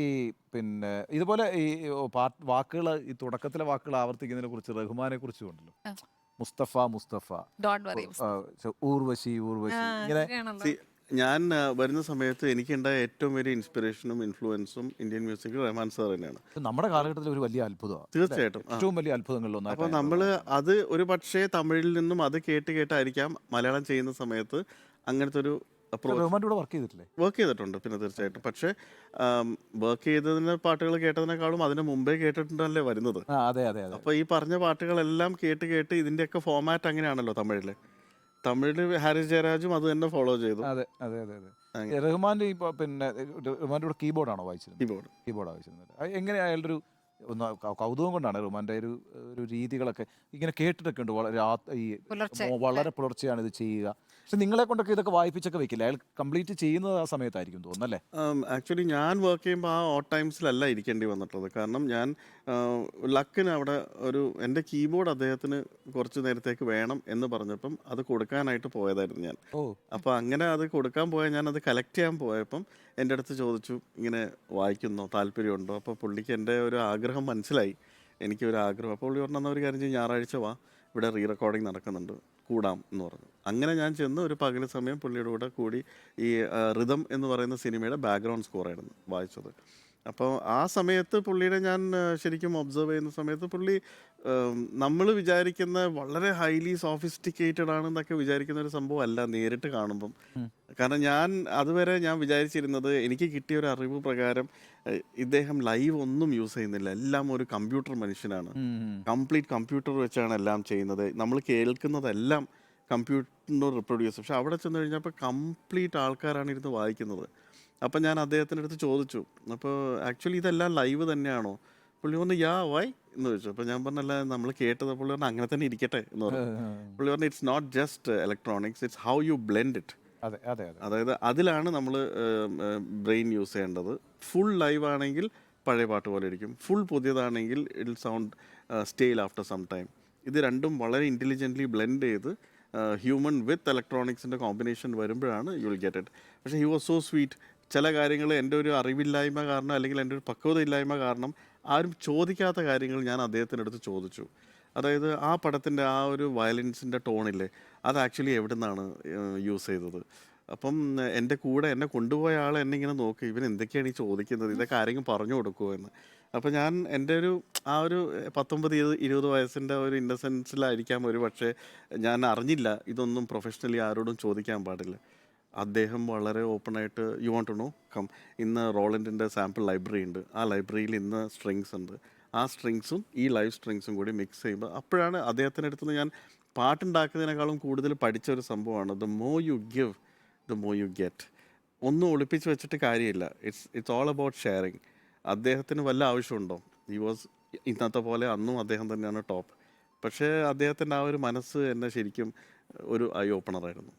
ഈ പിന്നെ ഇതുപോലെ ഈ വാക്കുകൾ ഈ തുടക്കത്തിലെ വാക്കുകൾ ആവർത്തിക്കുന്നതിനെ കുറിച്ച് റഹ്മാനെ കുറിച്ചും ഉണ്ടല്ലോ. ആ. Mustafa Mustafa, don't worry. ഊർവശി ഊർവശി ഇങ്ങനെ. ശരിയാണല്ലോ. സി ഞാൻ വരുന്ന സമയത്ത് എനിക്കുണ്ടായ ഏറ്റവും വലിയ ഇൻസ്പിറേഷനും ഇൻഫ്ലുവൻസും ഇന്ത്യൻ മ്യൂസിക്കിൽ റഹ്മാൻ സാർ തന്നെയാണ്. ഇത് നമ്മുടെ കാലഘട്ടത്തിൽ ഒരു വലിയ അത്ഭുതമാണ് അല്ലേ? തീർച്ചയായിട്ടും. ഏറ്റവും വലിയ അത്ഭുതങ്ങളിൽ അപ്പോൾ ഒന്നായിട്ടാണ് നമ്മൾ റഹ്മാനെ കാണുന്നത്. അത് ഒരു പക്ഷേ തമിഴിൽ നിന്നും അത് കേട്ട് കേട്ടായിരിക്കാം മലയാളം ചെയ്യുന്ന സമയത്ത് അങ്ങനത്തെ ഒരു പക്ഷേ അപ്രോച്ച് റഹ്മാൻ്റെ കൂടെ വർക്ക് ചെയ്തിട്ടില്ലേ? വർക്ക് ചെയ്തിട്ടുണ്ട്. പിന്നെ തീർച്ചയായിട്ടും. പക്ഷേ വർക്ക് ചെയ്തതിന് പാട്ടുകൾ കേട്ടതിനേക്കാളും അതിന് മുമ്പേ കേട്ടിട്ടുണ്ടല്ലേ വരുന്നത്. ആ അതെ അതെ അതെ. അപ്പോൾ ഈ പറഞ്ഞ പാട്ടുകളെല്ലാം കേട്ട് കേട്ട് ഇതിൻ്റെയൊക്കെ ഫോമാറ്റ് അങ്ങനെയാണല്ലോ തമിഴിൽ. തമിഴിൽ ഹാരിസ് ജയരാജും അത് തന്നെ ഫോളോ ചെയ്തു. അതെ അതെ അതെ അതെ. റഹ്മാൻ്റെ ഇപ്പോൾ പിന്നെ റഹ്മാൻ്റെ കൂടെ കീബോർഡാണോ വായിച്ചിരുന്നത്? കീബോർഡ് കീബോർഡാണ് വായിച്ചിരുന്നത്. എങ്ങനെ അയാളുടെ ഒരു ഒന്ന് കൗതുകം കൊണ്ടാണ് റഹ്മാൻ്റെ ഒരു രീതികളൊക്കെ ഇങ്ങനെ കേട്ടിട്ടൊക്കെ ഉണ്ട്. വളരെ ഈ പുലർച്ചെ വളരെ പുലർച്ചെയാണ് ഇത് ചെയ്യുക. പക്ഷെ നിങ്ങളെ കൊണ്ടൊക്കെ ഇതൊക്കെ വായിപ്പിച്ചൊക്കെ വെക്കില്ല. അയാൾ കംപ്ലീറ്റ് ചെയ്യുന്നത് ആ സമയത്തായിരിക്കും തോന്നുന്നല്ലേ? ആക്ച്വലി ഞാൻ വർക്ക് ചെയ്യുമ്പോൾ ആ ഓട്ട് ടൈംസിലല്ല ഇരിക്കേണ്ടി വന്നിട്ടുള്ളത്. കാരണം ഞാൻ ലക്കിന് അവിടെ എൻ്റെ കീബോർഡ് അദ്ദേഹത്തിന് കുറച്ച് നേരത്തേക്ക് വേണം എന്ന് പറഞ്ഞപ്പം അത് കൊടുക്കാനായിട്ട് പോയതായിരുന്നു ഞാൻ. ഓ. അപ്പോൾ അങ്ങനെ അത് കൊടുക്കാൻ പോയാൽ ഞാൻ അത് കളക്ട് ചെയ്യാൻ പോയപ്പം എൻ്റെ അടുത്ത് ചോദിച്ചു, ഇങ്ങനെ വായിക്കുന്നോ, താല്പര്യമുണ്ടോ? അപ്പോൾ പുള്ളിക്ക് എൻ്റെ ഒരു ആഗ്രഹം മനസ്സിലായി. എനിക്കൊരു ആഗ്രഹം. അപ്പോൾ പുള്ളി പറഞ്ഞാൽ ഒരു കാര്യം ചെയ്യും, ഞായറാഴ്ച വാ, ഇവിടെ റീ റെക്കോർഡിങ് നടക്കുന്നുണ്ട്, കൂടാം എന്ന് പറഞ്ഞു. അങ്ങനെ ഞാൻ ചെന്ന് ഒരു പകൽ സമയം പുള്ളിയുടെ കൂടെ കൂടി ഈ റിതം എന്ന് പറയുന്ന സിനിമയുടെ ബാക്ക്ഗ്രൗണ്ട് സ്കോറായിരുന്നു വായിച്ചത്. അപ്പോൾ ആ സമയത്ത് പുള്ളിയെ ഞാൻ ശരിക്കും ഒബ്സർവ് ചെയ്യുന്ന സമയത്ത് പുള്ളി നമ്മൾ വിചാരിക്കുന്ന വളരെ ഹൈലി സോഫിസ്റ്റിക്കേറ്റഡ് ആണെന്നൊക്കെ വിചാരിക്കുന്ന ഒരു സംഭവം അല്ല നേരിട്ട് കാണുമ്പം. കാരണം ഞാൻ അതുവരെ ഞാൻ വിചാരിച്ചിരുന്നത്, എനിക്ക് കിട്ടിയ ഒരു അറിവ് പ്രകാരം ഇദ്ദേഹം ലൈവ് ഒന്നും യൂസ് ചെയ്യുന്നില്ല. എല്ലാം ഒരു കമ്പ്യൂട്ടർ മനുഷ്യനാണ്. കംപ്ലീറ്റ് കമ്പ്യൂട്ടർ വെച്ചാണ് എല്ലാം ചെയ്യുന്നത്. നമ്മൾ കേൾക്കുന്നതെല്ലാം കമ്പ്യൂട്ടറിനോട് റിപ്രൊഡ്യൂസ്. പക്ഷെ അവിടെ ചെന്ന് കഴിഞ്ഞപ്പോൾ കംപ്ലീറ്റ് ആൾക്കാരാണ് ഇരുന്ന് വായിക്കുന്നത്. അപ്പം ഞാൻ അദ്ദേഹത്തിൻ്റെ അടുത്ത് ചോദിച്ചു, അപ്പോൾ ആക്ച്വലി ഇതെല്ലാം ലൈവ് തന്നെയാണോ? പുള്ളി പറഞ്ഞു യാ വൈ എന്ന് ചോദിച്ചു. അപ്പോൾ ഞാൻ പറഞ്ഞല്ല, നമ്മൾ കേട്ടത്. പുള്ളി പറഞ്ഞു അങ്ങനെ തന്നെ ഇരിക്കട്ടെ എന്ന് പറഞ്ഞു. പുള്ളി പറഞ്ഞു it's not just electronics, it's how you blend it. അതെ അതെ അതെ. അതായത് അതിലാണ് നമ്മൾ ബ്രെയിൻ യൂസ് ചെയ്യേണ്ടത്. ഫുൾ ലൈവ് ആണെങ്കിൽ പഴയ പാട്ട് പോലെ ഇരിക്കും, ഫുൾ പുതിയതാണെങ്കിൽ it sound stale after some time. ഇത് രണ്ടും വളരെ ഇൻ്റലിജൻ്റ്ലി ബ്ലെൻഡ് ചെയ്ത് ഹ്യൂമൻ വിത്ത് ഇലക്ട്രോണിക്സിൻ്റെ കോമ്പിനേഷൻ വരുമ്പോഴാണ് യു വിൽ ഗെറ്റ് ഇറ്റ്. പക്ഷേ ഹി വാസ് സോ സ്വീറ്റ്. ചില കാര്യങ്ങൾ എൻ്റെ ഒരു അറിവില്ലായ്മ കാരണം, അല്ലെങ്കിൽ എൻ്റെ ഒരു പക്വതയില്ലായ്മ കാരണം ആരും ചോദിക്കാത്ത കാര്യങ്ങൾ ഞാൻ അദ്ദേഹത്തിൻ്റെ അടുത്ത് ചോദിച്ചു. അതായത് ആ പടത്തിൻ്റെ ആ ഒരു വയലൻസിൻ്റെ ടോണില്ലേ, അത് ആക്ച്വലി എവിടെ നിന്നാണ് യൂസ് ചെയ്തത്? അപ്പം എൻ്റെ കൂടെ എന്നെ കൊണ്ടുപോയ ആൾ എന്നെ ഇങ്ങനെ നോക്കി, ഇവൻ എന്തൊക്കെയാണ് ഈ ചോദിക്കുന്നത്, ഇതൊക്കെ ആരെങ്കിലും പറഞ്ഞു കൊടുക്കുമോ എന്ന്. അപ്പോൾ ഞാൻ എൻ്റെ ഒരു 19-20 വയസ്സിൻ്റെ ഒരു ഇന്നസെൻസിലായിരിക്കാം ഒരു പക്ഷേ ഞാൻ അറിഞ്ഞില്ല ഇതൊന്നും പ്രൊഫഷണലി ആരോടും ചോദിക്കാൻ പാടില്ല. അദ്ദേഹം വളരെ ഓപ്പണായിട്ട് you want to know come, ഇന്ന് റോളൻറ്റിൻ്റെ സാമ്പിൾ ലൈബ്രറി ഉണ്ട്, ആ ലൈബ്രറിയിൽ ഇന്ന് സ്ട്രിങ്സ് ഉണ്ട്, ആ സ്ട്രിങ്സും ഈ ലൈവ് സ്ട്രിങ്സും കൂടി മിക്സ് ചെയ്യുമ്പോൾ അപ്പോഴാണ് അദ്ദേഹത്തിൻ്റെ അടുത്ത് നിന്ന് ഞാൻ പാട്ടുണ്ടാക്കുന്നതിനേക്കാളും കൂടുതൽ പഠിച്ച ഒരു സംഭവമാണ് the more you give the more you get. ഒന്നും ഒളിപ്പിച്ച് വെച്ചിട്ട് കാര്യമില്ല. It's all about sharing. അദ്ദേഹത്തിന് വല്ല ആവശ്യമുണ്ടോ? ഹി വാസ് ഇന്നത്തെ പോലെ അന്നും അദ്ദേഹം തന്നെയാണ് ടോപ്പ്. പക്ഷേ അദ്ദേഹത്തിൻ്റെ ആ ഒരു മനസ്സ് എന്നെ ശരിക്കും ഒരു ഐ ഓപ്പണറായിരുന്നു.